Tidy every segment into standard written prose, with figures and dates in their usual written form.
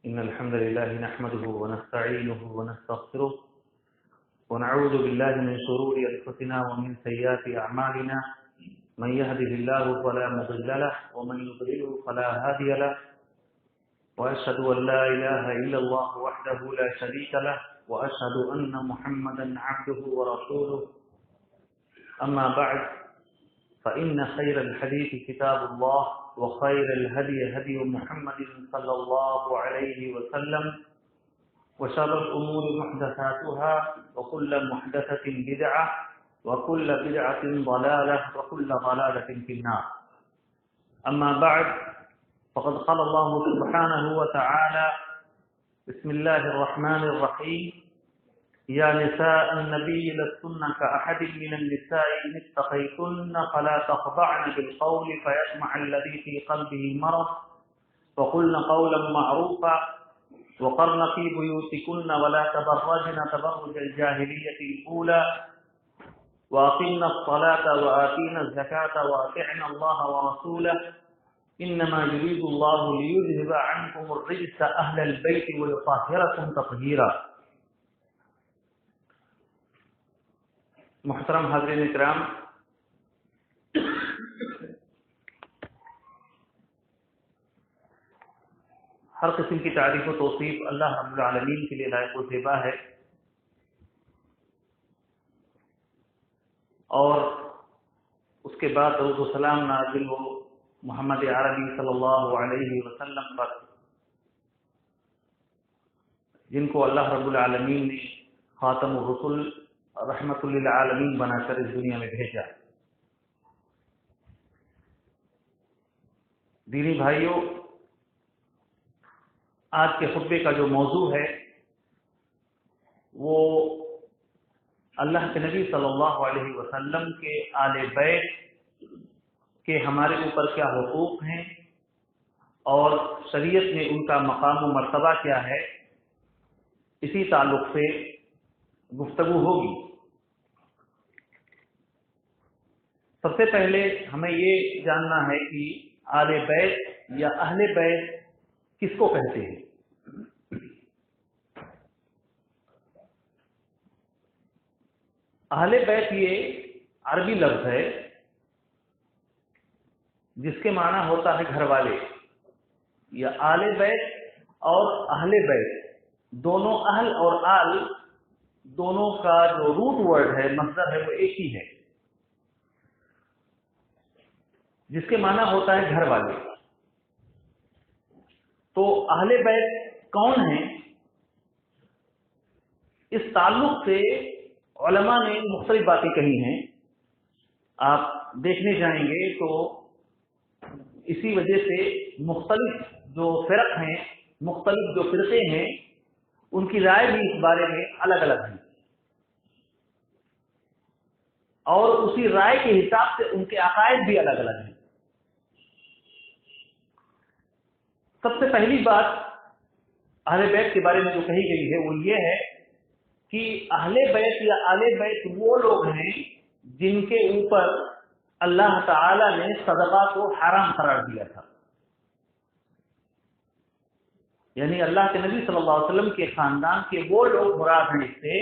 إن الحمد لله نحمده ونستعينه ونستغفره ونعوذ بالله من شرور أنفسنا ومن سيئات أعمالنا من يهده الله فلا مضل له ومن يضلل فلا هادي له وأشهد أن لا إله إلا الله وحده لا شريك له وأشهد أن محمدا عبده ورسوله أما بعد فإن خير الحديث كتاب الله وخير الهدي هدي محمد صلى الله عليه وسلم وشر الأمور محدثاتها وكل محدثة بدعة وكل بدعة ضلالة وكل ضلالة في النار. أما بعد فقد قال الله سبحانه وتعالى بسم الله الرحمن الرحيم يا نساء النبي لستن كأحد من النساء إن اتقيتن فلا تخضعن بالقول فيطمع الذي في قلبه مرض وقلن قولا معروفا وقرن في بيوتكن ولا تبرجن تبرج الجاهلية الأولى وأقمنا الصلاة وآتينا الزكاة وأطعنا الله ورسوله إنما يريد الله ليذهب عنكم الرجس أهل البيت ويطهركم تطهيرا. محترم حاضرین اکرام، ہر قسم کی تعریف و توصیف اللہ رب العالمین کے لیے لائق و زیبا ہے، اور اس کے بعد درود و سلام نازل ہو محمد عربی صلی اللہ علیہ وسلم پر، جن کو اللہ رب العالمین نے خاتم الرسل رحمت للعالمین بنا کر اس دنیا میں بھیجا. دینی بھائیوں، آج کے خطبے کا جو موضوع ہے وہ اللہ کے نبی صلی اللہ علیہ وسلم کے آل بیت کے ہمارے اوپر کیا حقوق ہیں اور شریعت میں ان کا مقام و مرتبہ کیا ہے، اسی تعلق سے گفتگو ہوگی. سب سے پہلے ہمیں یہ جاننا ہے کہ آل بیت یا اہل بیت کس کو کہتے ہیں. اہل بیت یہ عربی لفظ ہے جس کے معنی ہوتا ہے گھر والے، یا آل بیت اور اہل بیت دونوں، اہل اور آل دونوں کا جو روٹ ورڈ ہے، مصدر ہے، وہ ایک ہی ہے، جس کے معنی ہوتا ہے گھر والے. تو اہل بیت کون ہیں؟ اس تعلق سے علماء نے مختلف باتیں کہی ہیں. آپ دیکھنے جائیں گے تو اسی وجہ سے مختلف جو فرق ہیں، مختلف جو فرقے ہیں، ان کی رائے بھی اس بارے میں الگ الگ ہیں، اور اسی رائے کے حساب سے ان کے عقائد بھی الگ الگ ہیں. سب سے پہلی بات اہل بیت کے بارے میں جو کہی گئی ہے وہ یہ ہے کہ اہل بیت یا آل بیت وہ لوگ ہیں جن کے اوپر اللہ تعالی نے صدقہ کو حرام قرار دیا تھا. یعنی اللہ کے نبی صلی اللہ علیہ وسلم کے خاندان کے وہ لوگ مراد ہیں اس سے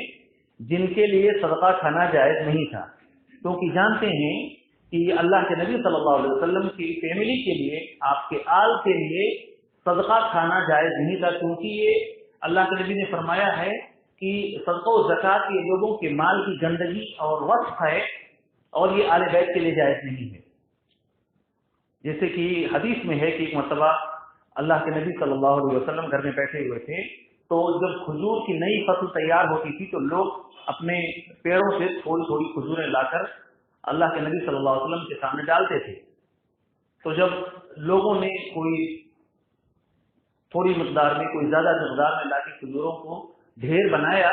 جن کے لیے صدقہ کھانا جائز نہیں تھا، کیونکہ جانتے ہیں کہ اللہ کے نبی صلی اللہ علیہ وسلم کی فیملی کے لیے، آپ کے آل کے لیے صدقہ کھانا جائز نہیں تھا، کیونکہ یہ اللہ کے نبی نے فرمایا ہے کہ صدقہ و زکوٰۃ یہ لوگوں کے مال کی گندگی اور وصف ہے، اور یہ آل بیت کے لیے جائز نہیں ہے. جیسے کہ حدیث میں ہے کہ ایک مرتبہ اللہ کے نبی صلی اللہ علیہ وسلم گھر میں بیٹھے ہوئے تھے، تو جب کھجور کی نئی فصل تیار ہوتی تھی تو لوگ اپنے پیڑوں سے تھوڑی تھوڑی کھجوریں لا کر اللہ کے نبی صلی اللہ علیہ وسلم کے سامنے ڈالتے تھے. تو جب لوگوں نے کوئی تھوڑی مقدار میں، کوئی زیادہ مقدار میں لا کے کھجوروں کو ڈھیر بنایا،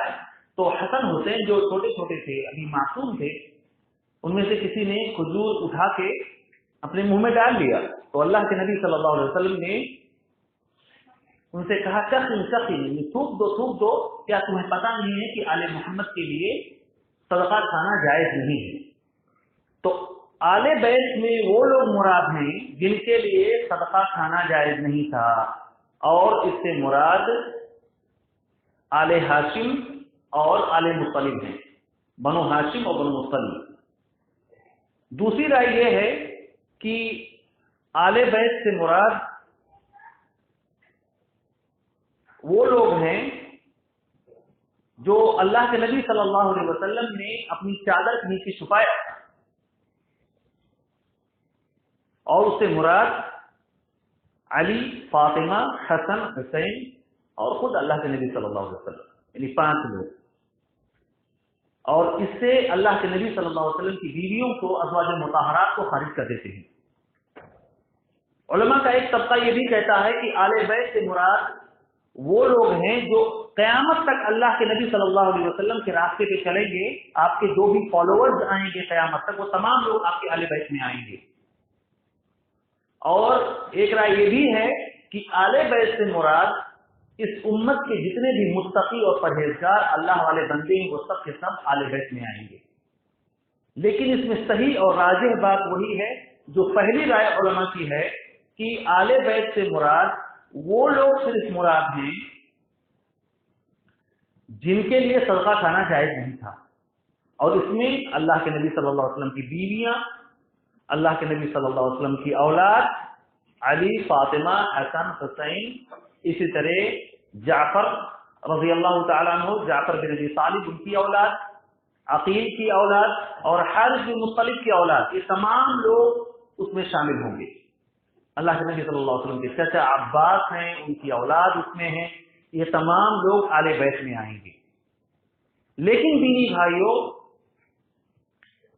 تو حسن حسین جو چھوٹے چھوٹے تھے، ابھی معصوم تھے، ان میں سے کسی نے کھجور اٹھا کے اپنے منہ میں ڈال لیا. تو اللہ کے نبی صلی اللہ علیہ وسلم نے ان سے کہا تھوک دو، کیا تمہیں پتہ نہیں ہے کہ آل محمد کے لیے صدقہ کھانا جائز نہیں ہے. تو آل بیت میں وہ لوگ مراد ہیں جن کے لیے صدقہ کھانا جائز نہیں تھا. اور اس سے مراد آل ہاشم اور آل مطلب ہیں، بنو ہاشم اور بنو مطلب۔ دوسری رائے یہ ہے کہ آل بیت سے مراد وہ لوگ ہیں جو اللہ کے نبی صلی اللہ علیہ وسلم نے اپنی چادر کے نیچے چھپایا، اور اس سے مراد علی، فاطمہ، حسن، حسین اور خود اللہ کے نبی صلی اللہ علیہ وسلم، یعنی 5 لوگ۔ اور اس سے اللہ کے نبی صلی اللہ علیہ وسلم کی بیویوں کو، ازواج مطہرات کو خارج کر دیتے ہیں۔ علماء کا ایک طبقہ یہ بھی کہتا ہے کہ آل بیت سے مراد وہ لوگ ہیں جو قیامت تک اللہ کے نبی صلی اللہ علیہ وسلم کے راستے پہ چلیں گے، آپ کے جو بھی فالوورز آئیں گے قیامت تک، وہ تمام لوگ آپ کے آل بیت میں آئیں گے۔ اور ایک رائے یہ بھی ہے کہ آل بیت سے مراد اس امت کے جتنے بھی متقی اور پرہیزگار اللہ والے بندے ہیں، وہ سب کے سب آل بیت میں آئیں گے۔ لیکن اس میں صحیح اور راجح بات وہی ہے جو پہلی رائے علماء کی ہے کہ آل بیت سے مراد وہ لوگ صرف مراد ہیں جن کے لیے صدقہ کھانا جائز نہیں تھا، اور اس میں اللہ کے نبی صلی اللہ علیہ وسلم کی بیویاں، اللہ کے نبی صلی اللہ علیہ وسلم کی اولاد علی، فاطمہ، حسن، حسین، اسی طرح جعفر رضی اللہ تعالیٰ عنہ، جعفر بن ابی طالب ان کی اولاد، عقیل کی اولاد اور حارث بن مطلب کی اولاد، یہ تمام لوگ اس میں شامل ہوں گے۔ اللہ کے نبی صلی اللہ علیہ وسلم کے چچا عباس ہیں، ان کی اولاد اس میں ہیں، یہ تمام لوگ آل بیت میں آئیں گے۔ لیکن دینی بھائیوں،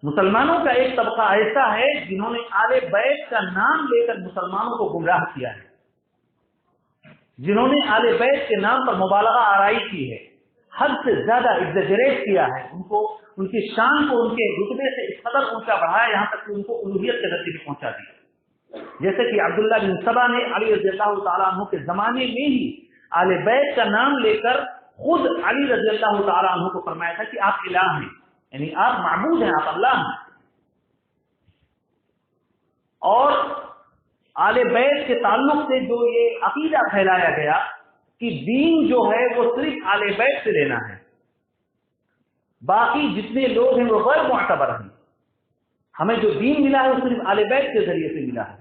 مسلمانوں کا ایک طبقہ ایسا ہے جنہوں نے آل بیت کا نام لے کر مسلمانوں کو گمراہ کیا ہے، جنہوں نے آل بیت کے نام پر مبالغہ آرائی کی ہے، حد سے زیادہ ایگزیجریٹ کیا ہے، ان کی شان کو، ان کے رتبے سے اس قدر اونچا بڑھایا یہاں تک کہ ان کو الوہیت کے درجے پہ پہنچا دیا۔ جیسے کہ عبداللہ بن سبا نے علی رضی اللہ تعالیٰ عنہ کے زمانے میں ہی آل بیت کا نام لے کر خود علی رضی اللہ تعالیٰ عنہ کو فرمایا تھا کہ آپ الہ ہیں، یعنی آپ معبود ہیں، آپ اللہ ہیں۔ اور آل بیت کے تعلق سے جو یہ عقیدہ پھیلایا گیا کہ دین جو ہے وہ صرف آل بیت سے لینا ہے، باقی جتنے لوگ ہیں وہ غیر معتبر ہیں، ہمیں جو دین ملا ہے وہ صرف آل بیت کے ذریعے سے ملا ہے،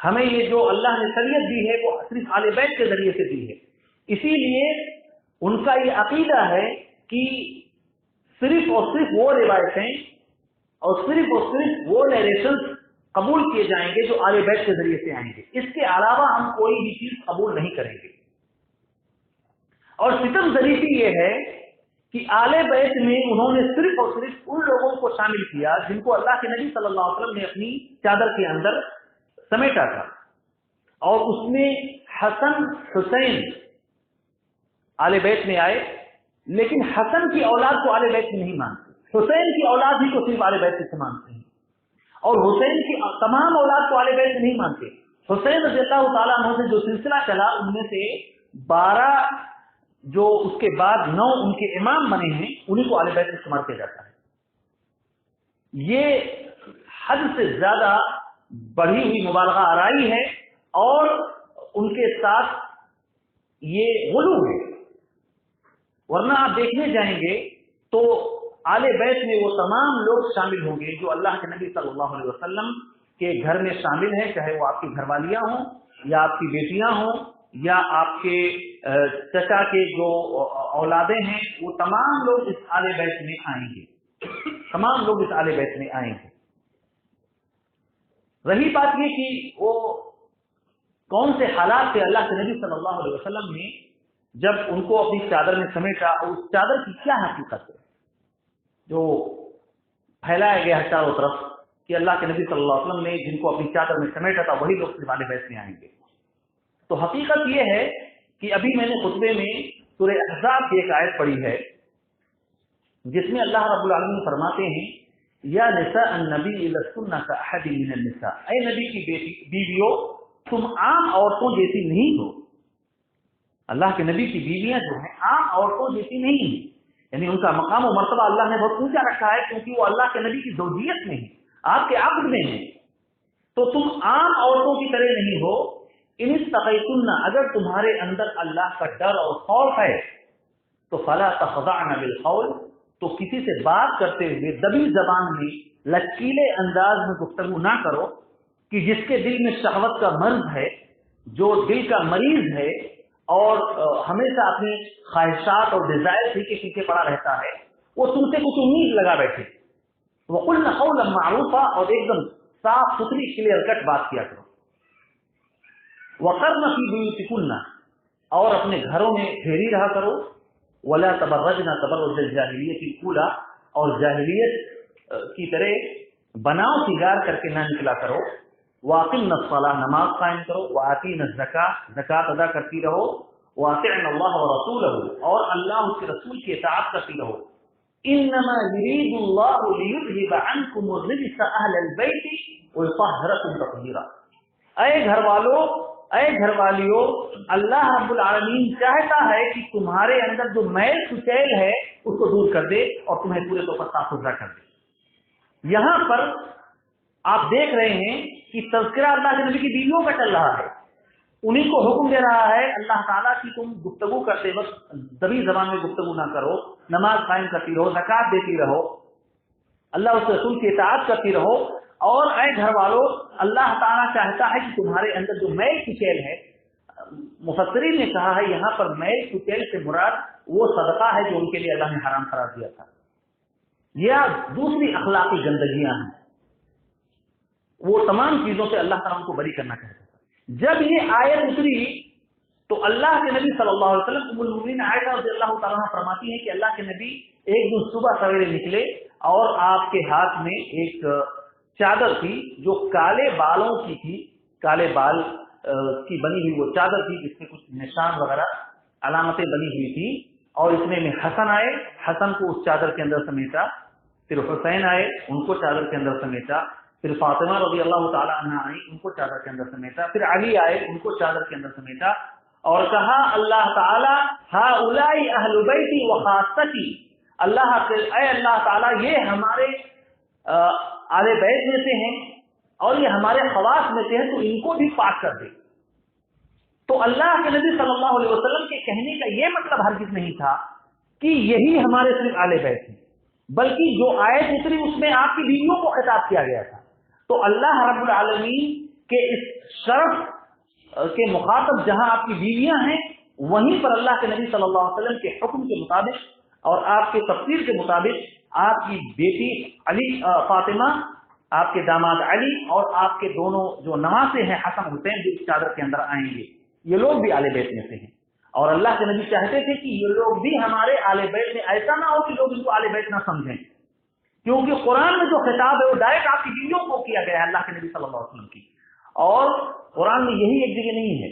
ہمیں یہ جو اللہ نے شریعت دی ہے وہ صرف آل بیت کے ذریعے سے دی ہے۔ اسی لیے ان کا یہ عقیدہ ہے کہ صرف اور صرف وہ روایتیں اور صرف وہ نیریشنز قبول کیے جائیں گے جو آل بیت کے ذریعے سے آئیں گے، اس کے علاوہ ہم کوئی بھی چیز قبول نہیں کریں گے۔ اور ستم ظریفی یہ ہے کہ آل بیت میں انہوں نے صرف اور صرف ان لوگوں کو شامل کیا جن کو اللہ کے نبی صلی اللہ علیہ وسلم نے اپنی چادر کے اندر سمیٹا تھا، اور اس میں حسن، حسین آل بیت میں آئے، لیکن حسن کی اولاد کو آل بیت میں نہیں مانتے، حسین کی اولاد ہی کو صرف آل بیت سے مانتے ہیں، اور حسین کی تمام اولاد کو آل بیت میں نہیں مانتے۔ حسین رضی اللہ تعالیٰ عنہ سے جو سلسلہ چلا ان میں سے 12 جو اس کے بعد 9 ان کے امام بنے ہیں، انہیں کو آل بیت میں شمار کیا جاتا ہے۔ یہ حد سے زیادہ بڑھی ہوئی مبالغہ آرائی ہے اور ان کے ساتھ یہ غلو ہے، ورنہ آپ دیکھنے جائیں گے تو آل بیت میں وہ تمام لوگ شامل ہوں گے جو اللہ کے نبی صلی اللہ علیہ وسلم کے گھر میں شامل ہیں، چاہے وہ آپ کی گھر والیاں ہوں یا آپ کی بیٹیاں ہوں یا آپ کے چچا کے جو اولادیں ہیں، وہ تمام لوگ اس آل بیت میں آئیں گے، تمام لوگ اس آل بیت میں آئیں گے۔ رہی بات یہ کہ وہ کون سے حالات سے اللہ کے نبی صلی اللہ علیہ وسلم نے جب ان کو اپنی چادر میں سمیٹا، اور اس چادر کی کیا حقیقت ہے جو پھیلایا گیا ہے چاروں طرف کہ اللہ کے نبی صلی اللہ علیہ وسلم نے جن کو اپنی چادر میں سمیٹا تھا وہی لوگ صرف آل بیت میں آئیں گے۔ تو حقیقت یہ ہے کہ ابھی میں نے خطبے میں سورہ احزاب کی ایک آیت پڑھی ہے جس میں اللہ رب العالمین فرماتے ہیں یا نساء النبی لستن کاحد من النساء، اے نبی کی بیویوں تم عام عورتوں جیسی نہیں ہو۔ اللہ کے نبی کی بیویاں جو ہیں عام عورتوں جیسی نہیں ہیں، یعنی ان کا مقام و مرتبہ اللہ نے بہت اونچا رکھا ہے کیونکہ وہ اللہ کے نبی کی زوجیت میں ہیں، آپ کے عقد میں ہیں، تو تم عام عورتوں کی طرح نہیں ہو، ان استقیتن، اگر تمہارے اندر اللہ کا ڈر اور خوف ہے تو فلا تخضعن بالقول، تو کسی سے بات کرتے ہوئے دبی زبان میں لچکیلے انداز میں گفتگو نہ کرو، کہ جس کے دل میں شہوت کا مرض ہے، جو دل کا مریض ہے اور ہمیشہ اپنی خواہشات اور ڈیزائر ہی کے پیچھے پڑا رہتا ہے، وہ تم سے کچھ امید لگا بیٹھے۔ وَقُلْنَ قَوْلًا مَعْرُوفًا، اور ایک دم صاف ستھری کلیئر کٹ بات کیا کرو۔ وَقَرْنَ فِي بُيُوتِكُنَّ، اور اپنے گھروں میں ٹھہری رہا کرو۔ وَلَا تَبَرَّجْنَ تَبَرُّجَ الْجَاهِلِيَّةِ الْأُولَىٰ، اور جاہلیت کی طرح بناؤ سنگار کر کے نہ نکلا کرو۔ وَأَقِمْنَ الصَّلَاةَ، نماز قائم کرو۔ وَآتِينَ الزَّكَاةَ، زکوٰۃ ادا کرتی رہو۔ وَأَطِعْنَ اللَّهَ وَرَسُولَهُ، اور اللہ اس کے رسول کی اطاعت کرتی رہو۔ إِنَّمَا يُرِيدُ اللَّهُ لِيُذْهِبَ عَنْكُمُ الرِّجْسَ أَهْلَ الْبَيْتِ وَيُطَهِّرَكُمْ تَطْهِيرًا۔ اے گھر والو، اے گھر والیو، اللہ رب العالمین چاہتا ہے کہ تمہارے اندر جو میل کچیل ہے اس کو دور کر دے اور تمہیں پورے طور پر صاف ستھرا کر دے۔ یہاں پر آپ دیکھ رہے ہیں کہ تذکرہ اللہ کے نبی کی بیویوں کا چل رہا ہے، انہیں کو حکم دے رہا ہے اللہ تعالیٰ کی تم گفتگو کرتے وقت دبی زبان میں گفتگو نہ کرو، نماز قائم کرتی رہو، زکوٰۃ دیتی رہو، اللہ اس رسول کی اطاعت کرتی رہو۔ اور اے گھر والو، اللہ تعالیٰ چاہتا ہے کہ تمہارے اندر جو میل کچیل ہے، مفسرین نے کہا ہے یہاں پر میل کچیل سے مراد وہ صدقہ ہے جو ان کے لیے اللہ نے حرام قرار دیا تھا، یا دوسری اخلاقی گندگیاں ہیں، وہ تمام چیزوں سے اللہ تعالیٰ ان کو بری کرنا چاہتا تھا۔ جب یہ آیت اتری تو اللہ کے نبی صلی اللہ علیہ وسلم، ام المؤمنین عائشہ رضی اللہ تعالیٰ عنہ فرماتی ہیں کہ اللہ کے نبی ایک دن صبح سویرے نکلے اور آپ کے ہاتھ میں ایک چادر تھی جو کالے بالوں کی تھی، کالے بال کی بنی ہوئی وہ چادر تھی جس میں کچھ نشان وغیرہ علامتیں بنی ہوئی تھی، اور اس میں حسن آئے، حسن کو اس چادر کے اندر سمیٹا، پھر حسین آئے، ان کو چادر کے اندر سمیٹا، پھر فاطمہ رضی اللہ تعالیٰ عنہ آئی، ان کو چادر کے اندر سمیٹا، پھر علی آئے، ان کو چادر کے اندر سمیٹا، اور کہا اللہ تعالیٰ ہؤلاء اہل بیتی وخاصتی، اے اللہ تعالیٰ یہ ہمارے آل بیت میں سے ہیں اور یہ ہمارے خواص میں سے ہیں، تو ان کو بھی پاک کر دے۔ تو اللہ کے نبی صلی اللہ علیہ وسلم کے کہنے کا یہ مطلب ہرگز نہیں تھا کہ یہی ہمارے صرف آل بیت ہیں، بلکہ جو آیت اتری اس میں آپ کی بیویوں کو خطاب کیا گیا تھا۔ تو اللہ رب العالمین کے اس شرف کے مخاطب جہاں آپ کی بیویاں ہیں، وہیں پر اللہ کے نبی صلی اللہ علیہ وسلم کے حکم کے مطابق اور آپ کے تفسیر کے مطابق آپ کی بیٹی علی فاطمہ، آپ کے داماد علی اور آپ کے دونوں جو نواسے ہیں حسن حسین جو اس چادر کے اندر آئیں گے، یہ لوگ بھی آل بیت میں سے ہیں۔ اور اللہ کے نبی چاہتے تھے کہ یہ لوگ بھی ہمارے آل بیت میں، ایسا نہ ہو کہ لوگ ان کو آل بیت نہ سمجھیں، کیونکہ قرآن میں جو خطاب ہے وہ ڈائریکٹ آپ کی بیویوں کو کیا گیا ہے اللہ کے نبی صلی اللہ علیہ وسلم کی۔ اور قرآن میں یہی ایک جگہ نہیں ہے،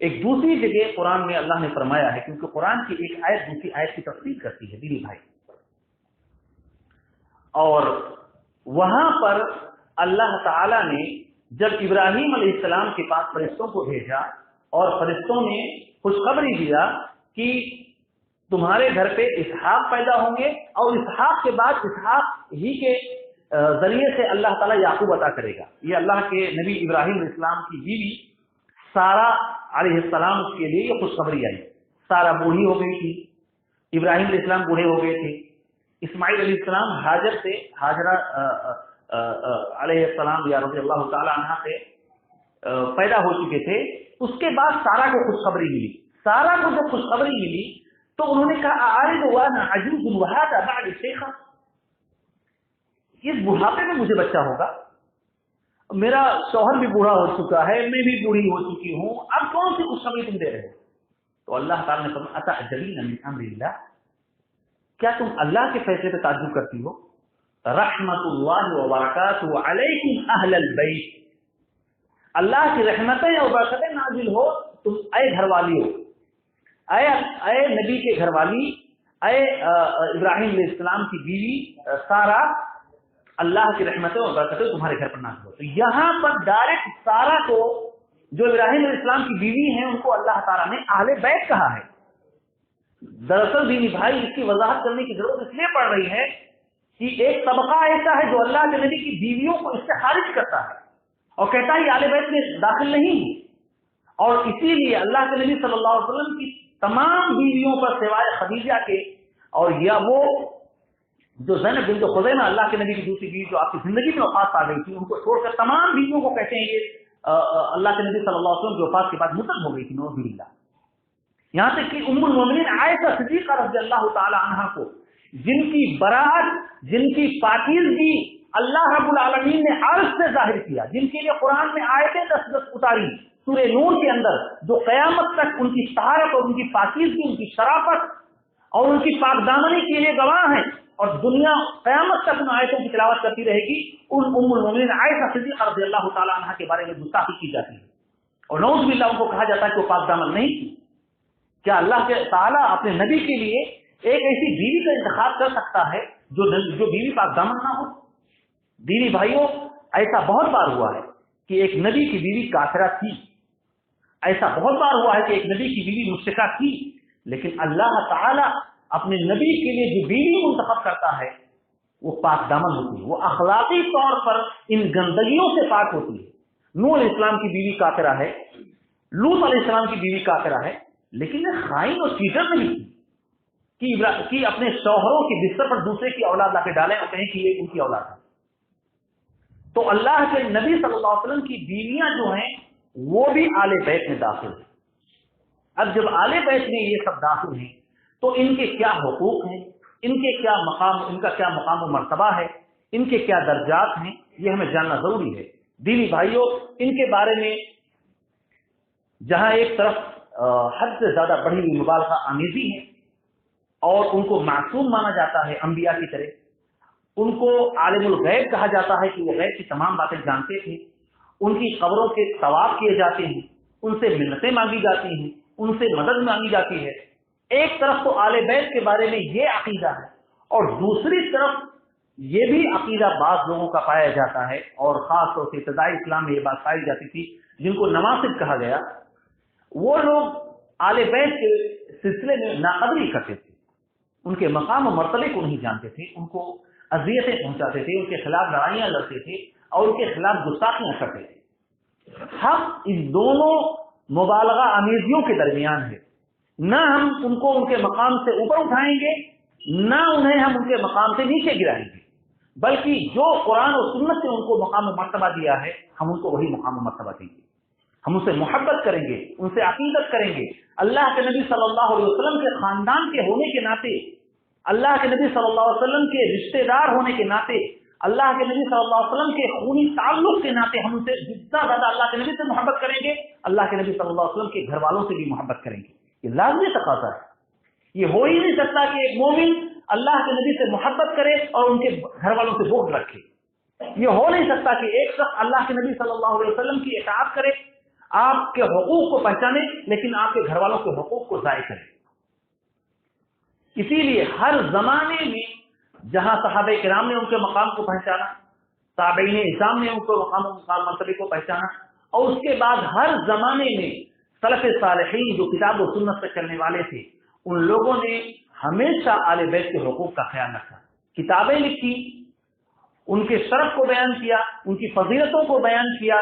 ایک دوسری جگہ قرآن میں اللہ نے فرمایا ہے، کیونکہ قرآن کی ایک آیت دوسری آیت کی تفسیر کرتی ہے دینی بھائی، اور وہاں پر اللہ تعالیٰ نے جب ابراہیم علیہ السلام کے پاس فرشتوں کو بھیجا اور فرشتوں نے خوشخبری دیا کہ تمہارے گھر پہ اسحاق پیدا ہوں گے، اور اسحاق کے بعد اسحاق ہی کے ذریعے سے اللہ تعالیٰ یعقوب عطا کرے گا۔ یہ اللہ کے نبی ابراہیم علیہ السلام کی بیوی سارہ علیہ السلام اس کے لیے یہ خوشخبری آئی۔ سارہ بوڑھی ہو گئی تھی، ابراہیم علیہ السلام بوڑھے ہو گئے تھے، اسماعیل علیہ السلام ہاجر سے، ہاجرہ علیہ السلام یا رضی اللہ تعالیٰ عنہ سے پیدا ہو چکے تھے۔ اس کے بعد سارہ کو خوشخبری ملی۔ سارہ کو جب خوشخبری ملی تو انہوں نے کہا اعرض وانا عجوز وهذا بعد شیخا، اس بڑھاپے میں مجھے بچہ ہوگا، میرا شوہر بھی بوڑھا ہو چکا ہے، میں بھی بوڑھی ہو چکی ہوں، اب کون سی خوشخبری تم دے رہے ہو؟ تو اللہ تعالیٰ نے فرمایا اتعجبین من امر اللہ، کیا تم اللہ کے فیصلے پہ تعجب کرتی ہو؟ رحمت اللہ وبرکاتہ علیکم اہل البیت، اللہ کی رحمتیں اور برکتیں نازل ہو تم اے گھر والی ہو، اے نبی کے گھر والی، اے ابراہیم علیہ السلام کی بیوی سارہ، اللہ کی رحمتیں اور برکتیں تمہارے گھر پر نازل ہو۔ تو یہاں پر ڈائریکٹ سارہ کو جو ابراہیم علیہ السلام کی بیوی ہیں ان کو اللہ تعالیٰ نے اہل بیت کہا ہے۔ دراصل دینی بھائی اس کی وضاحت کرنے کی ضرورت اس لیے پڑ رہی ہے کہ ایک طبقہ ایسا ہے جو اللہ کے نبی کی بیویوں کو اس سے خارج کرتا ہے اور کہتا ہے یہ اہل بیت میں داخل نہیں ہے، اور اسی لیے اللہ کے نبی صلی اللہ علیہ وسلم کی تمام بیویوں پر سوائے خدیجہ کے، اور یا وہ جو زینب بنت خزیمہ اللہ کے نبی کی دوسری بیوی جو آپ کی زندگی میں وفات پا گئی تھی، ان کو چھوڑ کر تمام بیویوں کو کہتے ہیں یہ اللہ کے نبی صلی اللہ علیہ وسلم کی وفات کے بعد مرتد ہو گئی تھی، نعوذ باللہ۔ یہاں تک کہ ام المومنین عائشہ صدیقہ رضی اللہ تعالی عنہا کو، جن کی برات، جن کی پاکیزگی اللہ رب العالمین نے عرش سے ظاہر کیا، جن کے لیے قرآن میں آیتیں 10 اتاری سورہ نور کے اندر، جو قیامت تک ان کی طہارت اور ان کی پاکیزگی، ان کی شرافت اور ان کی پاک دامنی کے لیے گواہ ہیں، اور دنیا قیامت تک ان آیتوں کی تلاوت کرتی رہے گی، ان ام المومنین عائشہ صدیقہ رضی اللہ تعالی عنہا کے بارے میں گستاخی کی جاتی ہے، اور نعوذ باللہ ان کو کہا جاتا ہے کہ وہ پاک دامن نہیں تھی۔ کیا اللہ کے تعالیٰ اپنے نبی کے لیے ایک ایسی بیوی کا انتخاب کر سکتا ہے جو بیوی پاک دامن نہ ہو؟ دینی بھائیوں، ایسا بہت بار ہوا ہے کہ ایک نبی کی بیوی کافرہ تھی، ایسا بہت بار ہوا ہے کہ ایک نبی کی بیوی مشرکہ تھی، لیکن اللہ تعالیٰ اپنے نبی کے لیے جو بیوی منتخب کرتا ہے وہ پاک دامن ہوتی ہے، وہ اخلاقی طور پر ان گندگیوں سے پاک ہوتی ہے۔ نوح علیہ السلام کی بیوی کافرہ ہے، لوط علیہ السلام کی بیوی کافرہ ہے، لیکن یہ خائن اور چیٹر نہیں تھی کہ اپنے شوہروں کے بستر پر دوسرے کی اولاد لا کے ڈالیں اور کہیں کہ یہ ان کی اولاد ہے۔ تو اللہ کے نبی صلی اللہ علیہ وسلم کی بیویاں جو ہیں وہ بھی آل بیت میں داخل ہیں۔ اب جب آل بیت میں یہ سب داخل ہیں تو ان کے کیا حقوق ہیں، ان کے کیا مقام، ان کا کیا مقام و مرتبہ ہے، ان کے کیا درجات ہیں، یہ ہمیں جاننا ضروری ہے۔ دینی بھائیوں، ان کے بارے میں جہاں ایک طرف حد سے زیادہ بڑھی ہوئی مبالغہ آمیزی ہے اور ان کو معصوم مانا جاتا ہے انبیاء کی طرح، ان کو عالم الغیب کہا جاتا ہے کہ وہ غیب کی تمام باتیں جانتے تھے، ان کی قبروں کے طواف کیے جاتے ہیں، ان سے منتیں مانگی جاتی ہیں، ان سے مدد مانگی جاتی ہے۔ ایک طرف تو آل بیت کے بارے میں یہ عقیدہ ہے، اور دوسری طرف یہ بھی عقیدہ بعض لوگوں کا پایا جاتا ہے، اور خاص طور سے ابتدائی اسلام میں یہ بات پائی جاتی تھی جن کو نواصب کہا گیا، وہ لوگ آل بیت کے سلسلے میں ناقدری کرتے تھے، ان کے مقام و مرتبے کو نہیں جانتے تھے، ان کو اذیتیں پہنچاتے تھے، ان کے خلاف لڑائیاں لڑتے تھے اور ان کے خلاف گستاخیاں کرتے تھے۔ حق ان دونوں مبالغہ آمیزیوں کے درمیان ہے، نہ ہم ان کو ان کے مقام سے اوپر اٹھائیں گے، نہ انہیں ہم ان کے مقام سے نیچے گرائیں گے، بلکہ جو قرآن و سنت نے ان کو مقام و مرتبہ دیا ہے ہم ان کو وہی مقام و مرتبہ دیں گے، ہم ان سے محبت کریں گے، ان سے عقیدت کریں گے۔ اللہ کے نبی صلی اللہ علیہ وسلم کے خاندان کے ہونے کے ناطے، اللہ کے نبی صلی اللہ علیہ وسلم کے رشتہ دار ہونے کے ناطے، اللہ کے نبی صلی اللہ علیہ وسلم کے خونی تعلق کے ناطے ہم ان سے جتنا زیادہ اللہ کے نبی سے محبت کریں گے، اللہ کے نبی صلی اللہ علیہ وسلم کے گھر والوں سے بھی محبت کریں گے۔ یہ لازمی تقاضا ہے، یہ ہو ہی نہیں سکتا کہ ایک مومن اللہ کے نبی سے محبت کرے اور ان کے گھر والوں سے بغض رکھے۔ یہ ہو نہیں سکتا کہ ایک شخص اللہ کے نبی صلی اللہ علیہ وسلم کی اطاعت کرے، آپ کے حقوق کو پہچانے، لیکن آپ کے گھر والوں کے حقوق کو ضائع کرے۔ اسی لیے ہر زمانے میں جہاں صحابہ کرام نے ان کے مقام کو پہچانا، تابعین اعظام نے ان کو مقام و مرتبے کو پہچانا، اور اس کے بعد ہر زمانے میں سلف صالحین جو کتاب و سنت پر چلنے والے تھے، ان لوگوں نے ہمیشہ آل بیت کے حقوق کا خیال رکھا، کتابیں لکھی، ان کے شرف کو بیان کیا، ان کی فضیلتوں کو بیان کیا،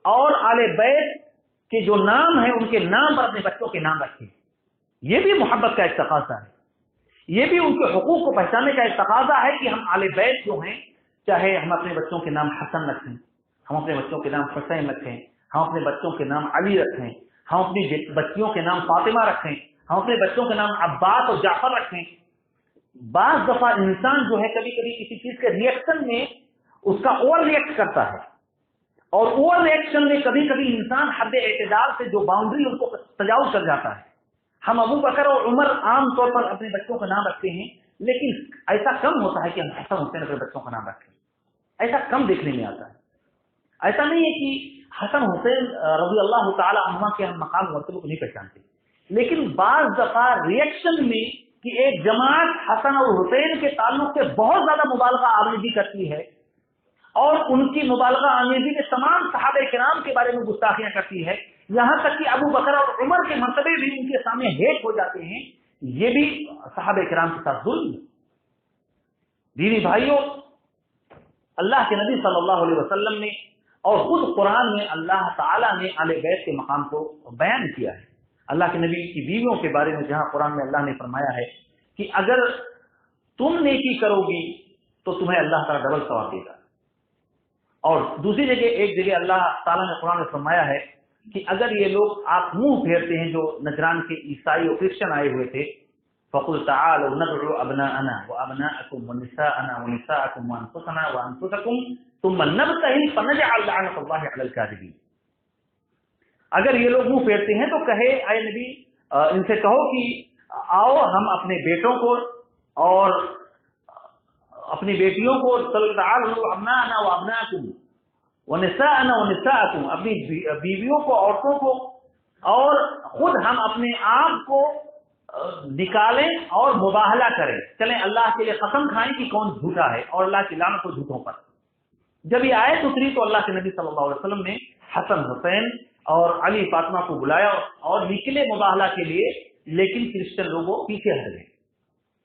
اور آل بیت کے جو نام ہیں ان کے نام پر اپنے بچوں کے نام رکھے۔ یہ بھی محبت کا ایک تقاضا ہے، یہ بھی ان کے حقوق کو پہچاننے کا ایک تقاضا ہے کہ ہم آل بیت جو ہیں، چاہے ہم اپنے بچوں کے نام حسن رکھیں، ہم اپنے بچوں کے نام حسین رکھیں، ہم اپنے بچوں کے نام علی رکھیں، ہم اپنی بچیوں کے نام فاطمہ رکھیں، ہم اپنے بچوں کے نام عباس اور جعفر رکھیں۔ بعض دفعہ انسان جو ہے کبھی کبھی کسی چیز کے ریئیکشن میں اس کا اوور ریئیکٹ کرتا ہے، اور اوور ریئیکشن میں کبھی کبھی انسان حد اعتدال سے جو باؤنڈری ان کو تجاوز کر جاتا ہے۔ ہم ابو بکر اور عمر عام طور پر اپنے بچوں کا نام رکھتے ہیں، لیکن ایسا کم ہوتا ہے کہ ہم حسن حسین اپنے بچوں کا نام رکھیں، ایسا کم دیکھنے میں آتا ہے۔ ایسا نہیں ہے کہ حسن حسین رضی اللہ تعالی عنہما کے ہم مقام مرتبہ کو نہیں پہچانتے، لیکن بعض دفعہ ریئیکشن میں کہ ایک جماعت حسن اور حسین کے تعلق سے بہت زیادہ مبالغہ آمیزی کرتی ہے، اور ان کی مبالغہ آمیزی کے تمام صحابہ کرام کے بارے میں گستاخیاں کرتی ہے، یہاں تک کہ ابو بکر اور عمر کے مرتبے بھی ان کے سامنے ہیٹ ہو جاتے ہیں، یہ بھی صحابہ کرام کے ساتھ ظلم ہے۔ دینی بھائیوں، اللہ کے نبی صلی اللہ علیہ وسلم نے اور خود قرآن میں اللہ تعالیٰ نے اہل بیت کے مقام کو بیان کیا ہے. اللہ کے نبی کی بیویوں کے بارے میں جہاں قرآن میں اللہ نے فرمایا ہے کہ اگر تم نیکی کرو گی تو تمہیں اللہ تعالیٰ ڈبل ثواب دے گا. اور دوسری جگہ ایک جگہ اللہ تعالیٰ نے قرآن میں فرمایا ہے کہ اگر یہ لوگ آپ منہ پھیرتے ہیں جو نجران کے عیسائی اور کرسچن آئے ہوئے تھے، فَقُلْ تَعَالَوْا نَدْعُ أَبْنَاءَنَا وَأَبْنَاءَكُمْ وَنِسَاءَنَا وَنِسَاءَكُمْ وَأَنفُسَنَا وَأَنفُسَكُمْ ثُمَّ نَبْتَهِلْ فَنَجْعَلْ لَعْنَةَ اللَّهِ عَلَى الْكَاذِبِينَ. اگر یہ لوگ منہ پھیرتے ہیں تو کہے اے نبی ان سے کہو کہ آؤ ہم اپنے بیٹوں کو اور اپنی بیٹیوں کو تَعَالَوْا أَبْنَاءَنَا وَأَبْنَاءَكُمْ وَنِسَاءَنَا وَنِسَاءَكُمْ، اپنی بیویوں کو، عورتوں کو، اور خود ہم اپنے آپ کو نکالیں اور مباہلہ کریں. چلیں اللہ کے لیے قسم کھائیں کہ کون جھوٹا ہے اور اللہ کی لعنت ہو جھوٹوں پر. جب یہ آیت اتری تو اللہ کے نبی صلی اللہ علیہ وسلم نے حسن حسین اور علی فاطمہ کو بلایا اور نکلے مباہلہ کے لیے، لیکن کرسچن لوگوں پیچھے ہٹ گئے.